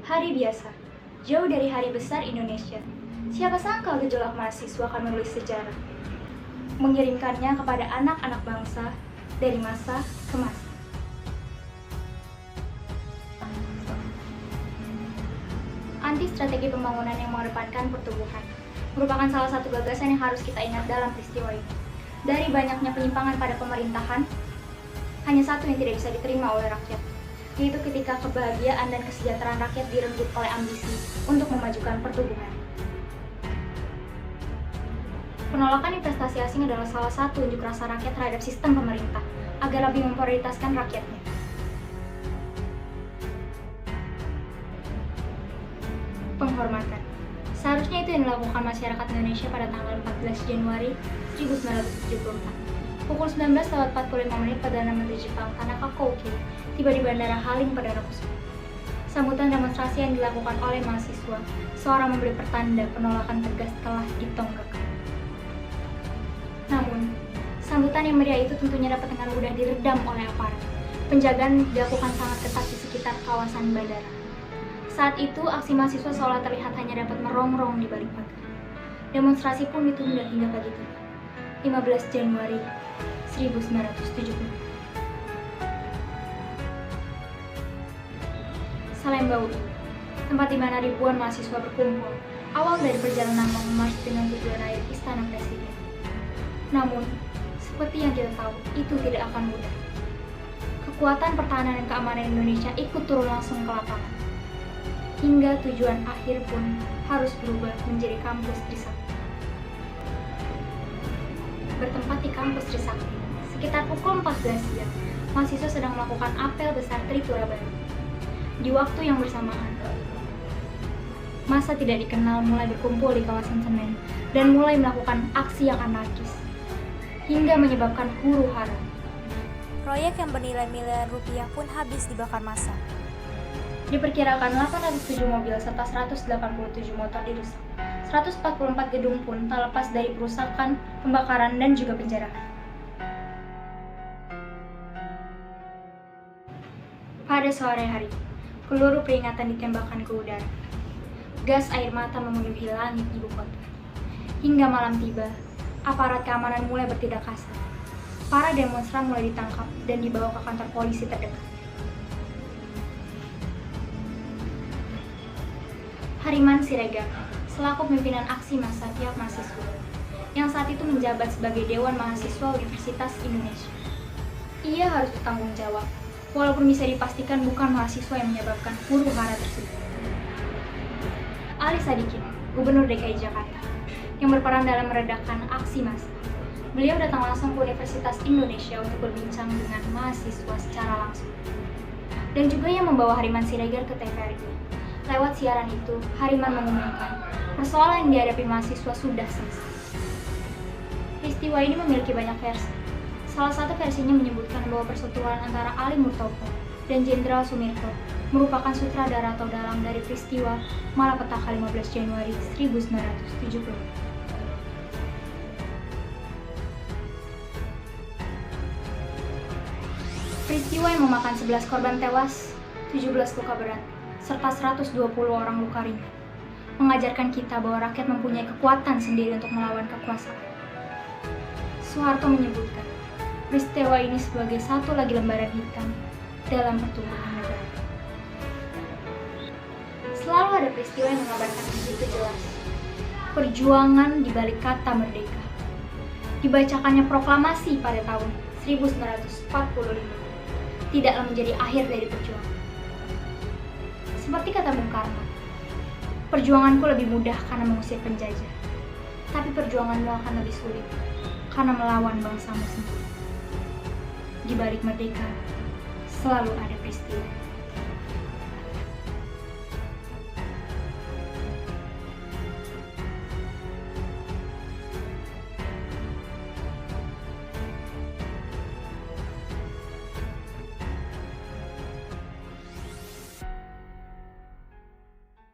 Hari biasa, jauh dari hari besar Indonesia. Siapa sangka gejolak mahasiswa akan menulis sejarah, mengirimkannya kepada anak-anak bangsa dari masa ke masa. Anti strategi pembangunan yang mengedepankan pertumbuhan merupakan salah satu gagasan yang harus kita ingat dalam peristiwa ini. Dari banyaknya penyimpangan pada pemerintahan, hanya satu yang tidak bisa diterima oleh rakyat, yaitu ketika kebahagiaan dan kesejahteraan rakyat direnggut oleh ambisi untuk memajukan pertumbuhan. Penolakan investasi asing adalah salah satu unjuk rasa rakyat terhadap sistem pemerintah agar lebih memprioritaskan rakyatnya. Penghormatan. Seharusnya itu yang dilakukan masyarakat Indonesia pada tanggal 14 Januari 1974. Pukul 19.45 Perdana Menteri Jepang Tanaka Kouki tiba di Bandara Halim Perdana Kusuma. Sambutan demonstrasi yang dilakukan oleh mahasiswa seorang memberi pertanda penolakan tegas telah ditonggakkan. Namun, sambutan yang meriah itu tentunya dapat dengan mudah diredam oleh aparat. Penjagaan dilakukan sangat ketat di sekitar kawasan bandara. Saat itu, aksi mahasiswa seolah terlihat hanya dapat merongrong di balik pagar. Demonstrasi pun ditunda hingga pagi tadi, 15 Januari 1970. Salembau, tempat di mana ribuan mahasiswa berkumpul, awal dari perjalanan Long March dengan tujuan akhir Istana Presiden. Namun, seperti yang kita tahu, itu tidak akan mudah. Kekuatan pertahanan dan keamanan Indonesia ikut turun langsung ke lapangan. Hingga tujuan akhir pun harus berubah menjadi kampus Trisakti. Bertempat di kampus Trisakti, sekitar pukul 14 siang, mahasiswa sedang melakukan apel besar Tripura Baru. Di waktu yang bersamaan, massa tidak dikenal mulai berkumpul di kawasan Senen dan mulai melakukan aksi yang anarkis, hingga menyebabkan huru-hara. Proyek yang bernilai miliaran rupiah pun habis dibakar massa. Diperkirakan 807 mobil serta 187 motor dirusak. 144 gedung pun tak lepas dari perusakan, pembakaran, dan juga penjarahan. Pada sore hari, peluru peringatan ditembakkan ke udara. Gas air mata memenuhi langit ibu kota. Hingga malam tiba, aparat keamanan mulai bertindak kasar. Para demonstran mulai ditangkap dan dibawa ke kantor polisi terdekat. Hariman Siregar, selaku pimpinan aksi massa pihak mahasiswa, yang saat itu menjabat sebagai Dewan Mahasiswa Universitas Indonesia. Ia harus bertanggung jawab, walaupun bisa dipastikan bukan mahasiswa yang menyebabkan huru-hara tersebut. Ali Sadikin, Gubernur DKI Jakarta, yang berperan dalam meredakan aksi massa. Beliau datang langsung ke Universitas Indonesia untuk berbincang dengan mahasiswa secara langsung. Dan juga yang membawa Hariman Siregar ke TVRI. Lewat siaran itu, Hariman mengumumkan persoalan yang dihadapi mahasiswa sudah selesai. Peristiwa ini memiliki banyak versi. Salah satu versinya menyebutkan bahwa perseteruan antara Ali Murtopo dan Jenderal Sumirto merupakan sutradara atau dalang dari peristiwa Malapetaka 15 Januari 1970. Peristiwa yang memakan 11 korban tewas, 17 luka berat, serta 120 orang luka ringan, mengajarkan kita bahwa rakyat mempunyai kekuatan sendiri untuk melawan kekuasaan. Soeharto menyebutkan peristiwa ini sebagai satu lagi lembaran hitam dalam pertumbuhan negara. Selalu ada peristiwa yang mengabarkan begitu jelas perjuangan di balik kata merdeka. Dibacakannya proklamasi pada tahun 1945 tidaklah menjadi akhir dari perjuangan. Seperti kata Bung Karno, perjuanganku lebih mudah karena mengusir penjajah, tapi perjuanganmu akan lebih sulit karena melawan bangsamu sendiri. Di balik merdeka, selalu ada peristiwa.